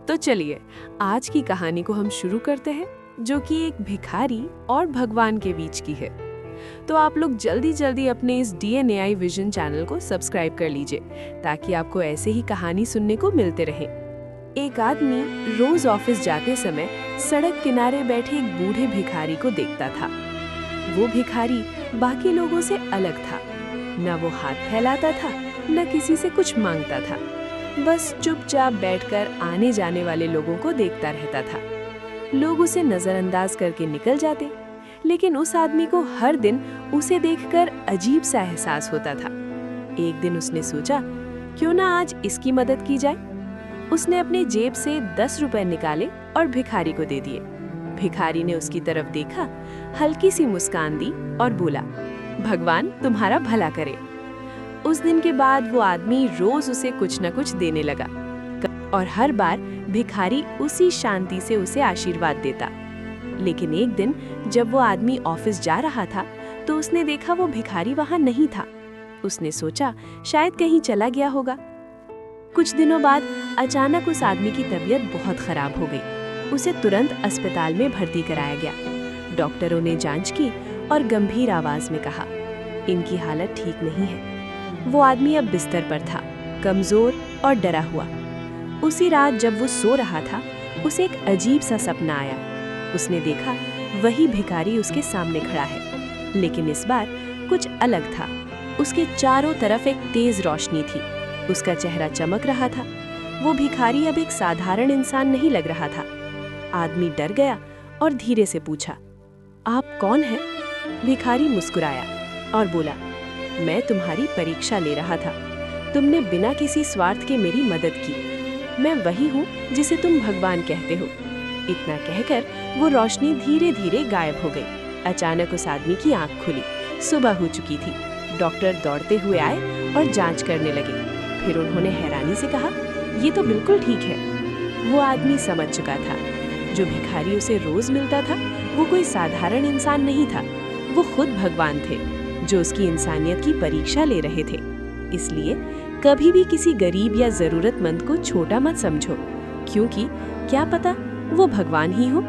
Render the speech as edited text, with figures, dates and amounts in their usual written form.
तो चलिए आज की कहानी को हम शुरू करते हैं, जो कि एक भिखारी और भगवान के बीच की है। तो आप लोग जल्दी जल्दी अपने इस DNAI विजन चैनल को सब्सक्राइब कर लीजिए, ताकि आपको ऐसे ही कहानी सुनने को मिलते रहे। एक आदमी रोज ऑफिस जाते समय सड़क किनारे बैठे एक बूढ़े भिखारी को देखता था। वो भिखारी बाकी लोगों से अलग था। न वो हाथ फैलाता था, न किसी से कुछ मांगता था। बस चुपचाप बैठकर आने जाने वाले लोगों को देखता रहता था। लोग उसे नजरअंदाज करके निकल जाते, लेकिन उस आदमी को हर दिन उसे देखकर अजीब सा एहसास होता था। एक दिन उसने सोचा, क्यों ना आज इसकी मदद की जाए। उसने अपने जेब से 10 रुपए निकाले और भिखारी को दे दिए। भिखारी ने उसकी तरफ देखा, हल्की सी मुस्कान दी और बोला, भगवान तुम्हारा भला करे। उस दिन के बाद वो आदमी रोज उसे कुछ न कुछ देने लगा और हर बार भिखारी उसी शांति से उसे आशीर्वाद देता। लेकिन एक दिन जब वो आदमी ऑफिस जा रहा था, तो उसने देखा वो भिखारी वहां नहीं था। उसने सोचा शायद कहीं चला गया होगा। कुछ दिनों बाद अचानक उस आदमी की तबीयत बहुत खराब हो गई। उसे तुरंत अस्पताल में भर्ती कराया गया। डॉक्टरों ने जांच की और गंभीर आवाज में कहा, इनकी हालत ठीक नहीं है। वो आदमी अब बिस्तर पर था, कमजोर और डरा हुआ। उसी रात जब वो सो रहा था, उसे एक अजीब सा सपना आया। उसने देखा वही भिखारी उसके सामने खड़ा है, लेकिन इस बार कुछ अलग था। उसके चारों तरफ एक तेज रोशनी थी। उसका चेहरा चमक रहा था। वो भिखारी अब एक साधारण इंसान नहीं लग रहा था। आदमी डर गया और धीरे से पूछा, आप कौन हैं? भिखारी मुस्कुराया और बोला, मैं तुम्हारी परीक्षा ले रहा था। तुमने बिना किसी स्वार्थ के मेरी मदद की। मैं वही हूँ जिसे तुम भगवान कहते हो। इतना कहकर वो रोशनी धीरे धीरे गायब हो गई। अचानक उस आदमी की आंख खुली। सुबह हो चुकी थी। डॉक्टर दौड़ते हुए आए और जांच करने लगे। फिर उन्होंने हैरानी से कहा, ये तो बिल्कुल ठीक है। वो आदमी समझ चुका था, जो भिखारी उसे रोज मिलता था, वो कोई साधारण इंसान नहीं था। वो खुद भगवान थे, जो उसकी इंसानियत की परीक्षा ले रहे थे। इसलिए कभी भी किसी गरीब या जरूरतमंद को छोटा मत समझो, क्योंकि क्या पता वो भगवान ही हो।